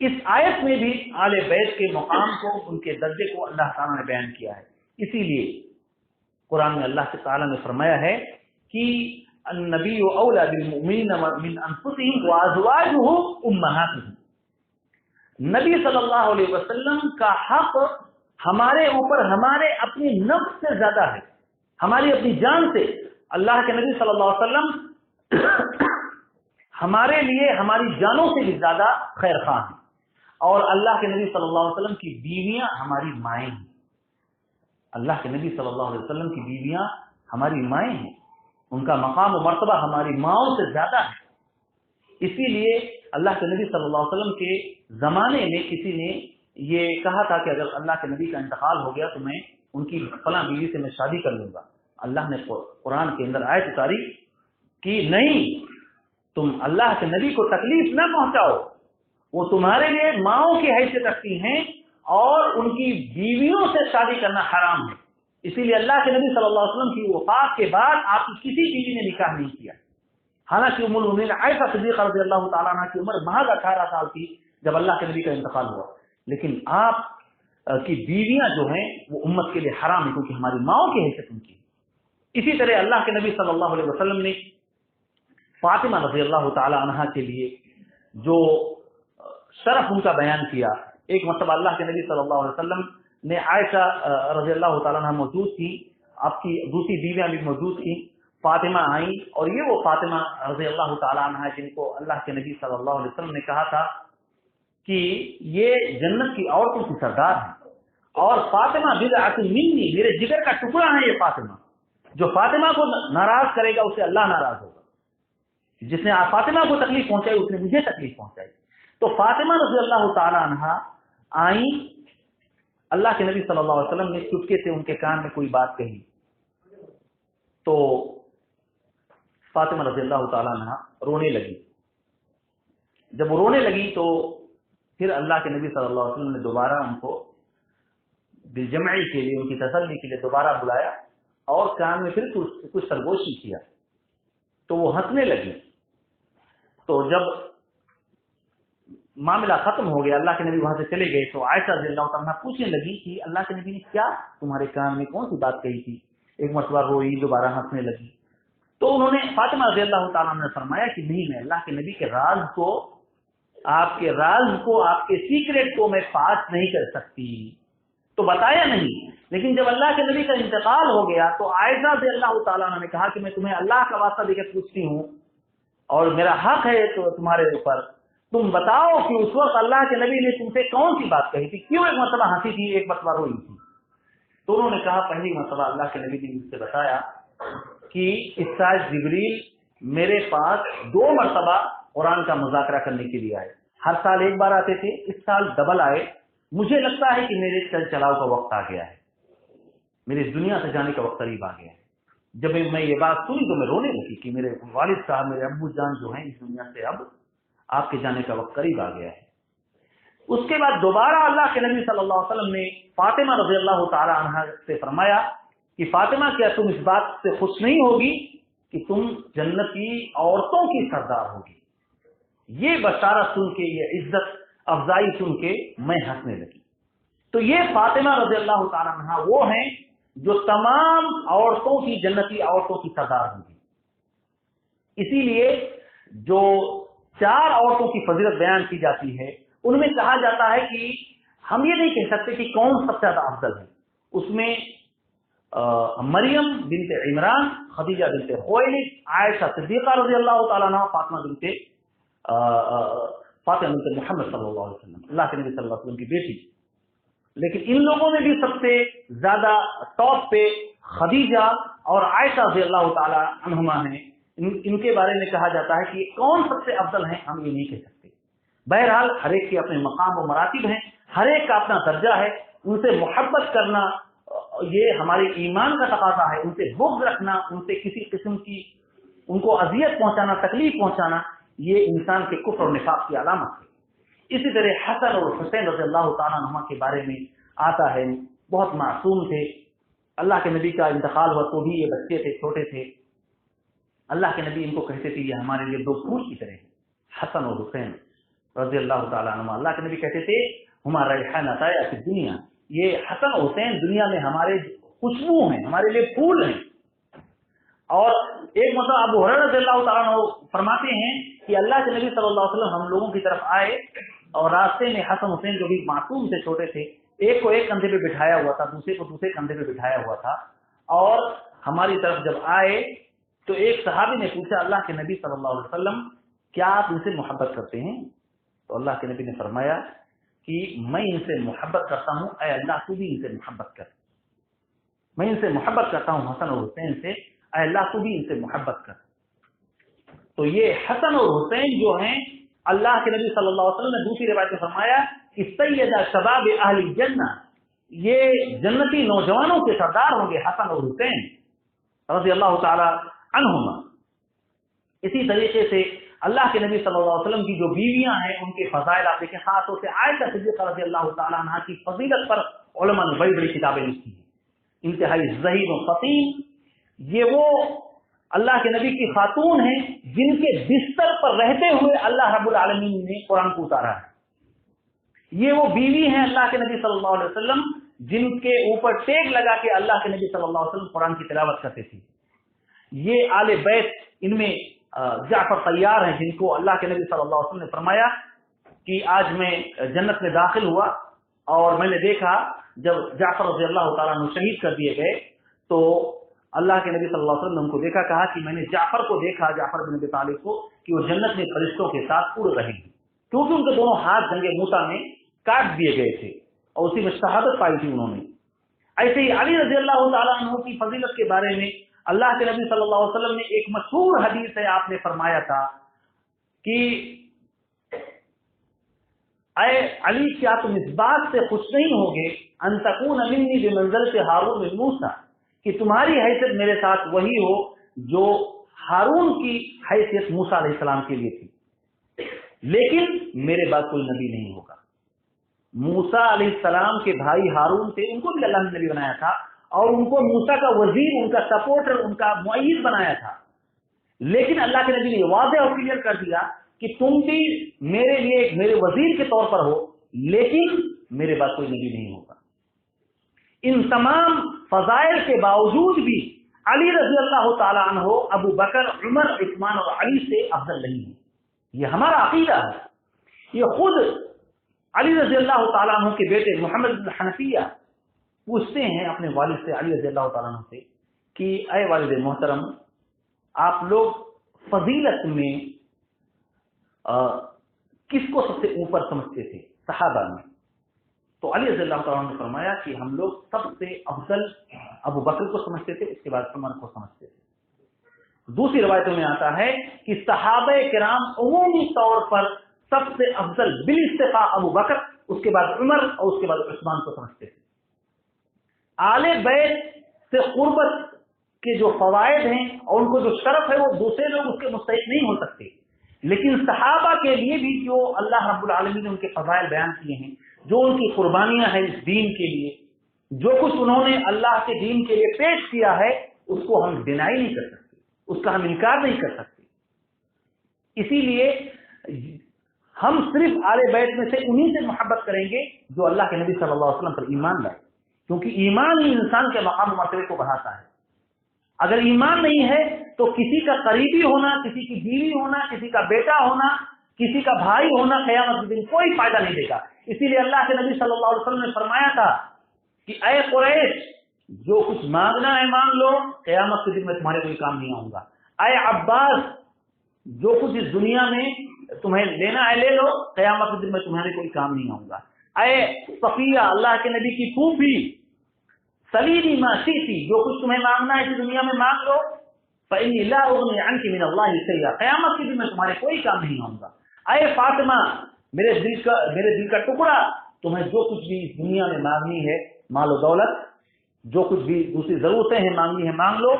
اس آیت میں بھی اہل بیت کے مقام کو، ان کے درجے کو اللہ تعالیٰ نے بیان کیا ہے. اسی لیے قرآن میں اللہ تعالیٰ نے فرمایا ہے کہ النبی اولی بالمؤمنین من انفسهم وازواجه امہاتهم. نبی صلی اللہ علیہ وسلم کا حق ہمارے اوپر ہمارے اپنی نفس سے زیادہ ہے، ہماری اپنی جان سے. اللہ کے نبی صلی اللہ علیہ وسلم ہمارے لیے ہماری جانوں سے بھی زیادہ خیر خواہ ہیں، اور اللہ کے نبی صلی اللہ علیہ وسلم کی بیویاں ہماری مائیں ہیں. اللہ کے نبی صلی اللہ علیہ وسلم کی بیویاں ہماری مائیں ہیں، ان کا مقام و مرتبہ ہماری ماؤں سے زیادہ ہے. اسی لیے اللہ کے نبی صلی اللہ علیہ وسلم کے زمانے میں کسی نے یہ کہا تھا کہ اگر اللہ کے نبی کا انتقال ہو گیا تو میں ان کی فلاں بیوی سے میں شادی کر لوں گا. اللہ نے قرآن کے اندر آیت اتاری کہ نہیں، تم اللہ کے نبی کو تکلیف نہ پہنچاؤ، وہ تمہارے لیے ماؤں کی حیثیت رکھتی ہیں اور ان کی بیویوں سے شادی کرنا حرام ہے. اسی لیے اللہ کے نبی صلی اللہ علیہ وسلم کی وفات کے بعد آپ کی کسی بیوی نے نکاح نہیں کیا. حالانکہ ام المؤمنین عائشہ صدیقہ رضی اللہ تعالیٰ عنہ کی عمر محض 18 سال تھی جب اللہ کے نبی کا انتقال ہوا، لیکن آپ کی بیویاں جو ہیں وہ امت کے لیے حرام ہیں کیونکہ ہماری ماؤں کی حیثیت ان کی. اسی طرح اللہ کے نبی صلی اللہ علیہ وسلم نے فاطمہ رضی اللہ تعالیٰ عنہ کے لیے جو شرف ان کا بیان کیا. ایک مرتبہ اللہ کے نبی صلی اللہ علیہ وسلم نے عائشہ رضی اللہ تعالیٰ عنہ موجود تھی، آپ کی دوسری بیویاں بھی موجود تھیں، فاطمہ آئیں، اور یہ وہ فاطمہ رضی اللہ تعالیٰ عنہ جن کو اللہ کے نبی صلی اللہ علیہ وسلم نے کہا تھا کہ یہ جنت کی عورتوں کی سردار ہیں، اور فاطمہ بضعۃ منی، میرے جگر کا ٹکڑا ہے یہ فاطمہ. جو فاطمہ کو ناراض کرے گا اسے اللہ ناراض ہوگا. جس نے فاطمہ کو تکلیف پہنچائی اس نے مجھے تکلیف پہنچائی. تو فاطمہ رضی اللہ تعالیٰ عنہ آئیں، اللہ کے نبی صلی اللہ علیہ وسلم نے چپکے سے ان کے کان میں کوئی بات کہی تو فاطمہ رضی اللہ تعالیٰ عنہ رونے لگی. جب وہ رونے لگی تو پھر اللہ کے نبی صلی اللہ علیہ وسلم نے دوبارہ ان کو بالجمعی کے لیے، ان کی تسلی کے لیے دوبارہ بلایا اور کان میں پھر کچھ سرگوشی کیا تو وہ ہنسنے لگی. تو جب معاملہ ختم ہو گیا، اللہ کے نبی وہاں سے چلے گئے، تو عائشہ رضی اللہ تعالیٰ پوچھنے لگی کہ اللہ کے نبی نے کیا تمہارے کان میں کون سی بات کہی تھی؟ ایک مرتبہ روئی، دوبارہ ہنسنے لگی. تو انہوں نے فاطمہ رضی اللہ تعالیٰ نے فرمایا کہ نہیں، میں اللہ کے نبی کے راز کو، آپ کے راز کو، آپ کے سیکریٹ کو میں پاس نہیں کر سکتی، تو بتایا نہیں. لیکن جب اللہ کے نبی کا انتقال ہو گیا تو عائشہ رضی اللہ تعالیٰ نے کہا کہ میں تمہیں اللہ کا واسطہ دے کے پوچھتی ہوں اور میرا حق ہے تو تمہارے اوپر، تم بتاؤ کہ اس وقت اللہ کے نبی نے تم سے کون سی بات کہی تھی؟ کیوں ایک مرتبہ ہنسی تھی، ایک مرتبہ روئی تھی؟ تو انہوں نے کہا پہلی مرتبہ اللہ کے نبی نے مجھ سے بتایا کہ اسرائیل جبریل میرے پاس 2 مرتبہ قرآن کا مذاکرہ کرنے کے لیے آئے. ہر سال ایک بار آتے تھے، اس سال ڈبل آئے. مجھے لگتا ہے کہ میرے چل چلاؤ کا وقت آ گیا ہے، میرے اس دنیا سے جانے کا وقت قریب آ گیا ہے. جب میں یہ بات سنی تو میں رونے لگی کہ میرے والد صاحب، میرے ابو جان جو ہیں اس دنیا سے اب آپ کے جانے کا وقت قریب آ گیا ہے. اس کے بعد دوبارہ اللہ کے نبی صلی اللہ علیہ وسلم نے فاطمہ رضی اللہ تعالی عنہا سے فرمایا کہ فاطمہ کیا تم اس بات سے خوش نہیں ہوگی کہ تم جنتی عورتوں کی سردار ہوگی؟ یہ بشارت سن کے، یہ عزت افزائی سن کے میں ہنسنے لگی. تو یہ فاطمہ رضی اللہ تعالی عنہا وہ ہیں جو تمام عورتوں کی جنتی عورتوں کی سردار ہوں گی۔ اسی لیے جو 4 عورتوں کی فضیلت بیان کی جاتی ہے ان میں کہا جاتا ہے کہ ہم یہ نہیں کہہ سکتے کہ کون سب سے زیادہ افضل ہے، اس میں مریم بنت عمران، خدیجہ بنت خویلد، عائشہ صدیقہ رضی اللہ تعالیٰ عنہ، فاطمہ بنت محمد صلی اللہ علیہ وسلم، اللہ کے نبی صلی اللہ علیہ وسلم کی بیٹی۔ لیکن ان لوگوں میں بھی سب سے زیادہ ٹاپ پہ خدیجہ اور عائشہ رضی اللہ تعالی عنہما ہیں۔ ان کے بارے میں کہا جاتا ہے کہ یہ کون سب سے افضل ہیں، ہم یہ نہیں کہہ سکتے۔ بہرحال ہر ایک کے اپنے مقام و مراتب ہیں، ہر ایک کا اپنا درجہ ہے، ان سے محبت کرنا یہ ہمارے ایمان کا تقاضا ہے، ان سے بغض رکھنا، ان سے کسی قسم کی ان کو اذیت پہنچانا، تکلیف پہنچانا، یہ انسان کے کفر اور نفاق کی علامت ہے۔ اسی طرح حسن اور حسین رضی اللہ تعالیٰ عنہما کے بارے میں آتا ہے، بہت معصوم تھے، اللہ کے نبی کا انتقال ہوا تو بھی یہ بچے تھے، چھوٹے تھے، اللہ کے نبی ان کو کہتے تھے یہ ہمارے لیے 2 پھول کی طرح ہیں، حسن اور حسین رضی اللہ تعالیٰ عنہما۔ اللہ کے نبی کہتے تھے ہمارا ریحانۃ فی الدنیا، یہ حسن اور حسین دنیا میں ہمارے خوشبو ہیں، ہمارے لیے پھول ہیں۔ اور ایک مرتبہ ابو ہریرہ رضی اللہ تعالیٰ عنہ فرماتے ہیں کہ اللہ کے نبی صلی اللہ علیہ وسلم ہم لوگوں کی طرف آئے اور راستے میں حسن حسین جو بھی معصوم تھے، چھوٹے تھے، ایک کو ایک کندھے پہ بٹھایا ہوا تھا، دوسرے کو دوسرے کندھے پہ بٹھایا ہوا تھا، اور ہماری طرف جب آئے تو ایک صحابی نے پوچھا اللہ کے نبی صلی اللہ علیہ وسلم کیا آپ ان سے محبت کرتے ہیں؟ تو اللہ کے نبی نے فرمایا کہ میں ان سے محبت کرتا ہوں، اے اللہ تو بھی ان سے محبت کر، میں ان سے محبت کرتا ہوں حسن اور حسین سے، اے اللہ تو بھی ان سے محبت کر۔ تو یہ حسن اور حسین جو ہیں، اللہ کے نبی صلی اللہ علیہ وسلم نے دوسری روایت میں فرمایا کہ سیدہ شباب اہل الجنہ، یہ جنتی نوجوانوں کے سردار ہوں گے حسن اور حسین رضی اللہ تعالی عنہما۔ اسی طریقے سے اللہ کے نبی صلی اللہ علیہ وسلم کی جو بیویاں ہیں ان کے فضائل آپ دیکھیں، خاص طور سے عائشہ صدیقہ رضی اللہ تعالی عنہا کی فضیلت پر علماء نے بڑی بڑی کتابیں لکھی ہیں، انتہائی ذہین و فطین۔ یہ وہ اللہ کے نبی کی خاتون ہیں جن کے بستر پر رہتے ہوئے اللہ رب العالمین نے قرآن کو اتارا ہے۔ یہ وہ بیوی ہیں اللہ کے نبی صلی اللہ علیہ وسلم جن کے اوپر ٹیک لگا کے اللہ کے نبی صلی اللہ علیہ وسلم قرآن کی تلاوت کرتے تھے۔ یہ آل بیت، ان میں جعفر طیار ہیں جن کو اللہ کے نبی صلی اللہ علیہ وسلم نے فرمایا کہ آج میں جنت میں داخل ہوا اور میں نے دیکھا جب جعفر رضی اللہ تعالیٰ عنہ شہید کر دیے گئے تو اللہ کے نبی صلی اللہ علیہ وسلم نے ان کو دیکھا، کہا کہ میں نے جعفر کو دیکھا، جعفر بن ابی طالب کو، کہ وہ جنت میں فرشتوں کے ساتھ اڑ رہے ہیں، کیونکہ ان کے دونوں ہاتھ جنگ موتا میں کاٹ دیے گئے تھے اور اسی میں شہادت پائی تھی انہوں نے۔ ایسے ہی علی رضی اللہ تعالیٰ عنہ کی فضیلت کے بارے میں اللہ کے نبی صلی اللہ علیہ وسلم نے ایک مشہور حدیث ہے، آپ نے فرمایا تھا کہ اے علی کیا تم اس بات سے خوش نہیں ہوگے ان تکون منی بمنزلۃ ہارون من موسیٰ، کہ تمہاری حیثیت میرے ساتھ وہی ہو جو ہارون کی حیثیت موسیٰ علیہ السلام کے لیے تھی، لیکن میرے بعد کوئی نبی نہیں ہوگا۔ موسیٰ علیہ السلام کے بھائی ہارون تھے، ان کو بھی اللہ نے نبی بنایا تھا اور ان کو موسیٰ کا وزیر، ان کا سپورٹر، ان کا معید بنایا تھا، لیکن اللہ کے نبی نے واضح اور کلیئر کر دیا کہ تم بھی میرے لیے میرے وزیر کے طور پر ہو، لیکن میرے بعد کوئی نبی نہیں ہوگا۔ ان تمام فضائل کے باوجود بھی علی رضی اللہ تعالی عنہ ابو بکر، عمر، عثمان اور علی سے افضل نہیں ہے، یہ ہمارا عقیدہ ہے۔ یہ خود علی رضی اللہ تعالیٰ عنہ کے بیٹے محمد بن حنفیہ پوچھتے ہیں اپنے والد سے، علی رضی اللہ تعالیٰ عنہ سے، کہ اے والد محترم، آپ لوگ فضیلت میں کس کو سب سے اوپر سمجھتے تھے صحابہ میں؟ تو علی رضی اللہ تعالیٰ عنہ نے فرمایا کہ ہم لوگ سب سے افضل ابو بکر کو سمجھتے تھے، اس کے بعد عمر کو سمجھتے تھے۔ دوسری روایتوں میں آتا ہے کہ صحابہ کرام عمومی طور پر سب سے افضل بالاتفاق ابو بکر، اس کے بعد عمر اور اس کے بعد عثمان کو سمجھتے تھے۔ آل بیت سے قربت کے جو فوائد ہیں اور ان کو جو شرف ہے وہ دوسرے لوگ اس کے مستحق نہیں ہو سکتے، لیکن صحابہ کے لیے بھی جو اللہ رب العالمین نے ان کے فضائل بیان کیے ہیں، جو ان کی قربانیاں ہیں اس دین کے لیے، جو کچھ انہوں نے اللہ کے دین کے لیے پیش کیا ہے، اس کو ہم ڈینائی نہیں کر سکتے، اس کا ہم انکار نہیں کر سکتے۔ اسی لیے ہم صرف آل بیت میں سے انہی سے محبت کریں گے جو اللہ کے نبی صلی اللہ علیہ وسلم پر ایمان لائے۔ کیونکہ ایمان ہی انسان کے مقام و مرتبے کو بڑھاتا ہے. اگر ایمان نہیں ہے تو کسی کا قریبی ہونا، کسی کی بیوی ہونا، کسی کا بیٹا ہونا، کسی کا بھائی ہونا قیامت کے دن کوئی فائدہ نہیں دے گا. اسی لیے اللہ کے نبی صلی اللہ علیہ وسلم نے فرمایا تھا کہ اے قریش، جو کچھ مانگنا ہے مانگ لو، قیامت کے دن میں تمہارے کوئی کام نہیں آؤں گا. اے عباس، جو کچھ اس دنیا میں تمہیں لینا ہے لے لو، قیامت کے دن میں تمہارے کوئی کام نہیں آؤں گا. اے صفیہ، اللہ کے نبی کی پھوپھی، سلیمی ما شئتی، جو کچھ تمہیں مانگنا ہے اس دنیا میں مانگ لو، فإنی لا اغنی عنک من اللہ شیئا، قیامت کے دن میں تمہارے کوئی کام نہیں آؤں گا. اے فاطمہ، میرے دل کا ٹکڑا، تمہیں جو کچھ بھی اس دنیا میں مانگنی ہے، مال و دولت، جو کچھ بھی دوسری ضرورتیں ہیں مانگنی ہے مانگ لو،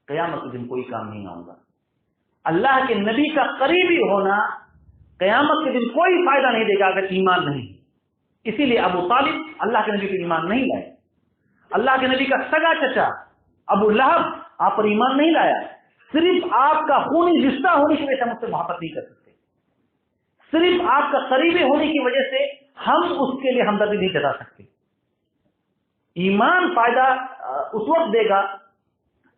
قیامت کے دن کوئی کام نہیں آؤں گا. اللہ کے نبی کا قریبی ہونا قیامت کے دن کوئی فائدہ نہیں دے گا اگر ایمان نہیں. اسی لیے ابو طالب اللہ کے نبی پر ایمان نہیں لائے. اللہ کے نبی کا سگا چچا ابو لہب آپ پر ایمان نہیں لایا. صرف آپ کا خونی رشتہ ہونے کی وجہ سے ہم اس سے محبت نہیں کر سکتے. صرف آپ کا قریبی ہونے کی وجہ سے ہم اس کے لیے ہمدردی نہیں جتا سکتے. ایمان فائدہ اس وقت دے گا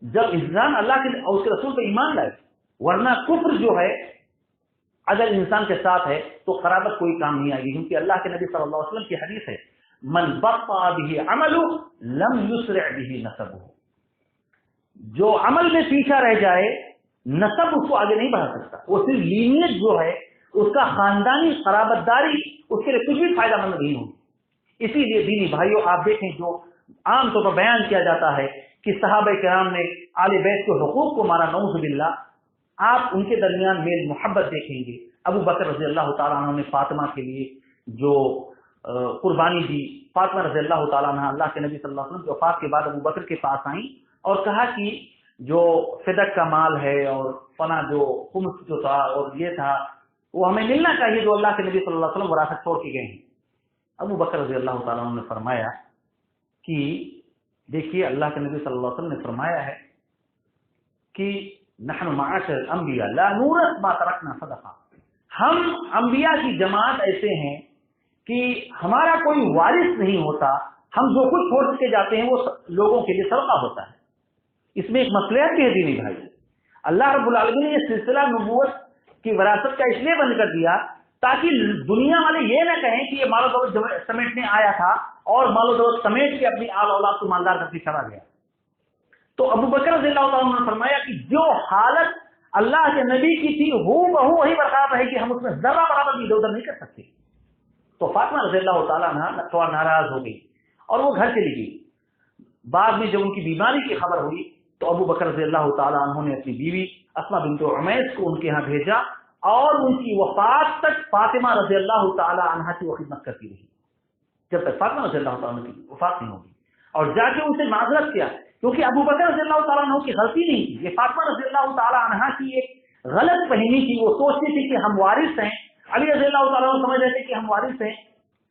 جب انسان اللہ کے اور اس کے رسول پہ ایمان لائے. ورنہ کفر جو ہے اگر انسان کے ساتھ ہے تو قرابت کوئی کام نہیں آئے گی. کیونکہ اللہ کے نبی صلی اللہ علیہ وسلم کی حدیث ہے، من بطأ به عمله لم يسرع به نسبه، جو عمل میں پیچھا رہ جائے نسب اس کو آگے نہیں بڑھا سکتا. وہ صرف لینیت جو ہے اس کا خاندانی قرابت داری اس کے لیے کچھ بھی فائدہ مند نہیں ہوگی. اسی لیے دینی بھائیوں، آپ دیکھیں جو عام طور پر بیان کیا جاتا ہے کہ صحابہ کرام نے آل بیت کے حقوق کو مارا، نعوذ باللہ، آپ ان کے درمیان میل محبت دیکھیں گے. ابو بکر رضی اللہ تعالیٰ عنہ نے فاطمہ کے لیے جو قربانی دی، فاطمہ رضی اللہ تعالیٰ عنہ اللہ کے نبی صلی اللہ علیہ وسلم کی وفات کے بعد ابو بکر کے پاس آئیں اور کہا کہ جو صدق کا مال ہے اور فنا جو خمس جو تھا اور یہ تھا وہ ہمیں ملنا چاہیے جو اللہ کے نبی صلی اللہ علیہ وسلم وراثت چھوڑ کے گئے ہیں. ابو بکر رضی اللہ تعالیٰ عنہ نے فرمایا کہ دیکھیے اللہ کے نبی صلی اللہ علیہ وسلم نے فرمایا ہے کہ نحن معاشر الانبیاء لا نورث ما ترکنا صدقہ، ہم انبیاء کی جماعت ایسے ہیں کہ ہمارا کوئی وارث نہیں ہوتا، ہم جو کچھ چھوڑ کے جاتے ہیں وہ لوگوں کے لیے صدقہ ہوتا ہے. اس میں ایک مصلحت بھی ہے دینی بھائی. اللہ رب العالمین نے یہ سلسلہ نبوت کی وراثت کا اس لیے بند کر دیا تاکہ دنیا والے یہ نہ کہیں کہ یہ مال و دولت سمیٹنے آیا تھا اور مال و دولت سمیٹ کے اپنی آل اولاد کو مالدار کر کے چلا گیا. تو ابو بکر رضی اللہ تعالیٰ عنہ نے فرمایا کہ جو حالت اللہ کے نبی کی تھی ہو بہو وہی برقرار رہے گی، ہم اس میں ذرہ برابر بھی ادھر ادھر نہیں کر سکتے. تو فاطمہ رضی اللہ تعالیٰ عنہ تھوڑا ناراض ہو گئی اور وہ گھر چلی گئی. بعد میں جب ان کی بیماری کی خبر ہوئی تو ابو بکر رضی اللہ تعالیٰ عنہ نے اپنی بیوی اسما بنت عمیس کو ان کے ہاں بھیجا اور ان کی وفات تک فاطمہ رضی اللہ تعالیٰ عنہ کی وہ خدمت کرتی رہی جب تک فاطمہ رضی اللہ تعالیٰ عنہ کی وفات نہیں ہوگی. اور جا کے ان سے معذرت کیا، کیونکہ ابو بکر رضی اللہ تعالیٰ عنہ کی غلطی نہیں تھی، یہ فاطمہ رضی اللہ تعالیٰ عنہ کی ایک غلط فہمی تھی. وہ سوچتی تھی کہ ہم وارث ہیں، علی رضی اللہ تعالیٰ عنہ سمجھ رہے تھے کہ ہم وارث ہیں،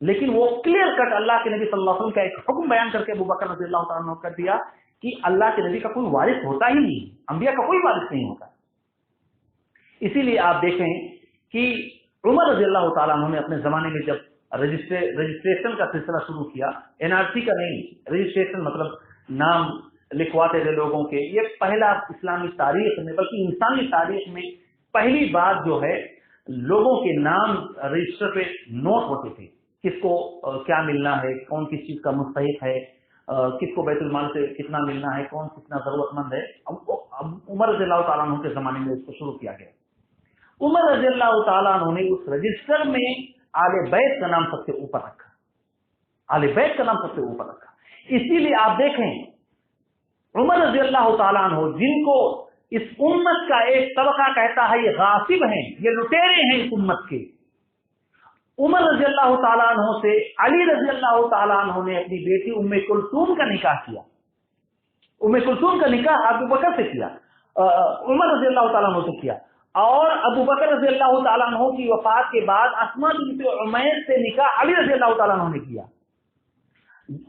لیکن وہ کلیئر کٹ اللہ کے نبی صلی اللہ علیہ وسلم کا ایک حکم بیان کر کے ابو بکر رضی اللہ تعالیٰ عنہ کر دیا کہ اللہ کے نبی کا کوئی وارث ہوتا ہی نہیں، انبیاء کا کوئی وارث نہیں ہوتا. اسی لیے آپ دیکھیں کہ عمر رضی اللہ تعالیٰ عنہ نے اپنے زمانے میں جب رجسٹریشن کا سلسلہ شروع کیا، NRC کا نہیں، رجسٹریشن مطلب نام لکھواتے تھے لوگوں کے، یہ پہلا اسلامی تاریخ میں بلکہ انسانی تاریخ میں پہلی بات جو ہے لوگوں کے نام رجسٹر پہ نوٹ ہوتے تھے، کس کو کیا ملنا ہے، کون کس چیز کا مستحق ہے، کس کو بیت المال سے کتنا ملنا ہے، کون کتنا ضرورت مند ہے. عمر رضی اللہ تعالیٰ عنہ کے زمانے میں اس کو شروع کیا گیا. عمر رضی اللہ تعالیٰ عنہ نے اس رجسٹر میں آل بیت کا نام سب سے اوپر رکھا، آل بیت کا نام سب سے اوپر رکھا. اسی لیے آپ دیکھیں عمر رضی اللہ تعالیٰ عنہ جن کو اس امت کا ایک طبقہ کہتا ہے یہ غاصب ہیں، یہ لٹیرے ہیں اس امت کے، عمر رضی اللہ تعالیٰ عنہ سے علی رضی اللہ تعالیٰ عنہ نے اپنی بیٹی ام کلثوم کا نکاح کیا. ام کلثوم کا نکاح ابو بکر سے کیا، عمر رضی اللہ تعالیٰ عنہ سے کیا. اور ابو بکر رضی اللہ تعالیٰ عنہ کی وفات کے بعد اسما بنت عمیس سے نکاح علی رضی اللہ تعالیٰ عنہ نے کیا.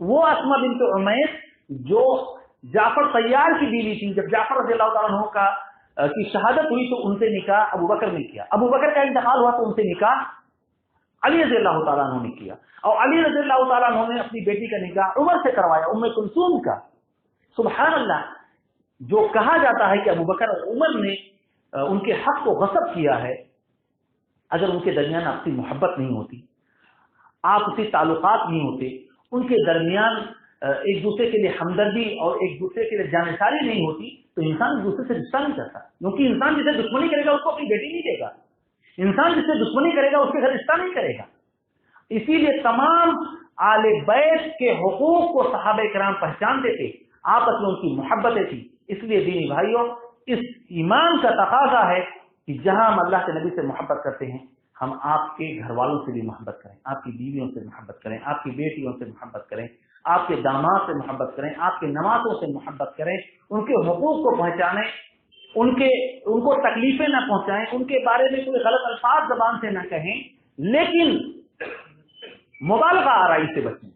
وہ اسما بنت عمیس جو جعفر طیار کی بیوی تھی، جب جعفر رضی اللہ تعالیٰ عنہ کی شہادت ہوئی تو ان سے نکاح ابو بکر نے کیا. ابو بکر کا انتقال ہوا تو ان سے نکاح علی رضی اللہ تعالیٰ عنہ نے کیا، اور علی رضی اللہ تعالیٰ عنہ نے اپنی بیٹی کا نکاح عمر سے کروایا، ام کلثوم کا۔ سبحان اللہ، جو کہا جاتا ہے کہ ابوبکر اور عمر نے ان کے حق کو غصب کیا ہے، اگر ان کے درمیان آپسی محبت نہیں ہوتی، آپسی تعلقات نہیں ہوتے، ان کے درمیان ایک دوسرے کے لیے ہمدردی اور ایک دوسرے کے لیے جانساری نہیں ہوتی، تو انسان ایک دوسرے سے رشتہ نہیں کرتا، کیونکہ انسان جسے دشمنی کرے گا اس کو اپنی بیٹی نہیں دے گا، انسان جسے دشمنی کرے گا اس کے گھر رشتہ نہیں کرے گا۔ اسی لیے تمام آل بیت کے حقوق کو صحابہ کرام پہچانتے تھے، آپس میں ان کی محبتیں تھی۔ اس لیے دینی بھائیوں، اس ایمان کا تقاضا ہے کہ جہاں ہم اللہ کے نبی سے محبت کرتے ہیں، ہم آپ کے گھر والوں سے بھی محبت کریں، آپ کی بیویوں سے محبت کریں، آپ کی بیٹیوں سے محبت کریں، آپ کے داماد سے محبت کریں، آپ کے نوازوں سے محبت کریں، ان کے حقوق کو پہچانیں، ان کو تکلیفیں نہ پہنچائیں، ان کے بارے میں کوئی غلط الفاظ زبان سے نہ کہیں، لیکن مبالغہ آرائی سے بچیں،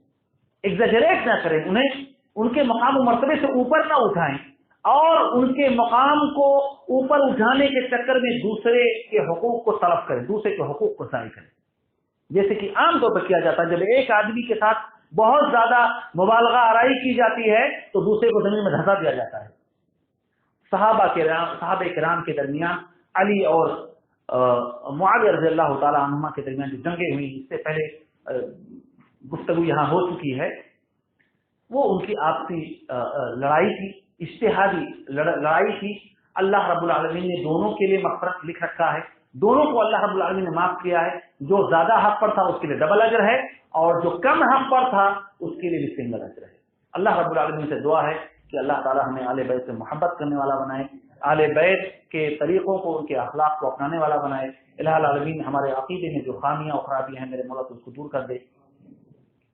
ایگزیجریٹ نہ کریں، انہیں ان کے مقام و مرتبے سے اوپر نہ اٹھائیں، اور ان کے مقام کو اوپر اٹھانے کے چکر میں دوسرے کے حقوق کو تلف کریں، دوسرے کے حقوق کو ضائع کریں، جیسے کہ عام طور پر کیا جاتا ہے۔ جب ایک آدمی کے ساتھ بہت زیادہ مبالغہ آرائی کی جاتی ہے تو دوسرے کو زمین میں دھسا دیا جاتا ہے۔ صحابہ کرام کے درمیان علی اور معاویہ رضی اللہ تعالی عنہما کے درمیان جو جنگیں ہوئی، اس سے پہلے گفتگو یہاں ہو چکی ہے، وہ ان کی آپسی لڑائی تھی، اجتہادی لڑائی تھی۔ اللہ رب العالمین نے دونوں کے لیے مغفرت لکھ رکھا ہے، دونوں کو اللہ رب العالمین نے معاف کیا ہے، جو زیادہ حق پر تھا اس کے لیے ڈبل اجر ہے، اور جو کم حق پر تھا اس کے لیے بھی سنگل اجر ہے۔ اللہ رب العالمین سے دعا ہے کہ اللہ تعالی ہمیں آل بیت سے محبت کرنے والا بنائے، آل بیت کے طریقوں کو، ان کے اخلاق کو اپنانے والا بنائے۔ الہ العالمین ہمارے عقیدے میں جو خامیاں اور خرابیاں ہیں میرے مولا تو اس کو دور کر دے۔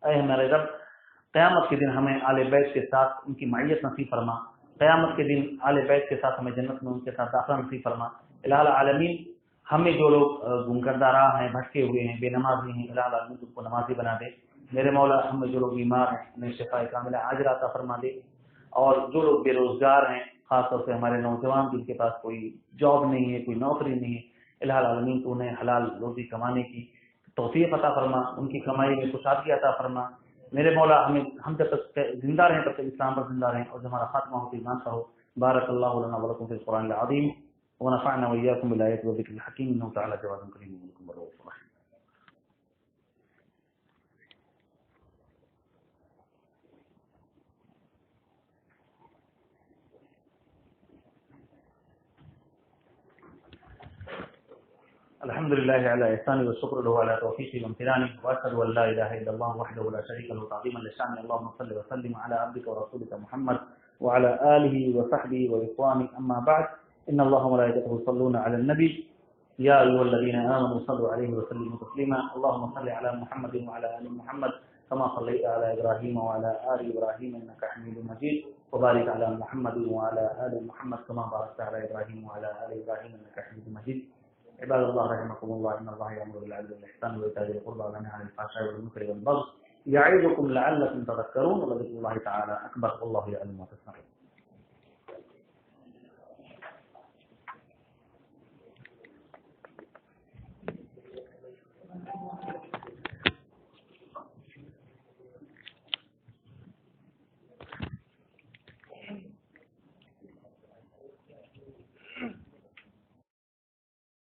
اے ہمارے رب، قیامت کے دن ہمیں آل بیت کے ساتھ ان کی معیت نصیب فرما، قیامت کے دن آل بیت کے ساتھ ہمیں جنت میں ان کے ساتھ داخلہ نصیب فرما۔ الہ العالمین ہمیں جو لوگ گمکردہ راہ ہیں، بھٹکے ہوئے ہیں، بے نمازی ہیں، الہ العالمین ان کو نمازی بنا دے۔ میرے مولا ہمیں جو لوگ بیمار ہیں انہیں شفاء کاملہ عاجلہ عطا فرما دے، اور جو لوگ بے روزگار ہیں، خاص طور سے ہمارے نوجوان جن کے پاس کوئی جاب نہیں ہے، کوئی نوکری نہیں ہے، الہ العالمین تو انہیں حلال روزی کمانے کی توفیق عطا فرما، ان کی کمائی میں کشادگی عطا فرما۔ میرے مولا ہم جب تک زندہ رہیں تب تک اسلام پر زندہ رہیں، اور جب ہمارا خاتمہ ہو تو ایمان کا ہو۔ بارک اللہ لنا ولکم فی القرآن العظیم، ونفعنا وإياكم بالآيات والذكر الحكيم، إنه تعالى جواد كريم منكم ورؤوف رحيم۔ الحمد لله على إحسانه والشكر له على توفيقه وامتنانه، وأشهد أن لا إله إلا الله وحده لا شريك له تعظيما لشأنه، اللهم صل وسلم على عبدك ورسولك محمد وعلى آله وصحبه وإخوانه، أما بعد، إن الله وملائكته يصلون على النبي يا أيها الذين آمنوا صلوا عليه وسلموا تسليما، اللهم صل على محمد وعلى آل محمد كما صليت على إبراهيم وعلى آل إبراهيم إنك حميد مجيد، وبارك على محمد وعلى آل محمد كما باركت على إبراهيم وعلى آل إبراهيم إنك حميد مجيد۔ عباد الله رحمكم الله، إن الله يأمر بالعدل والإحسان وإيتاء ذي القربى وينهى عن الفحشاء والمنكر والبغي يعظكم لعلكم تذكرون، ولذكر الله تعالى أكبر، والله يعلم ما تصنعون۔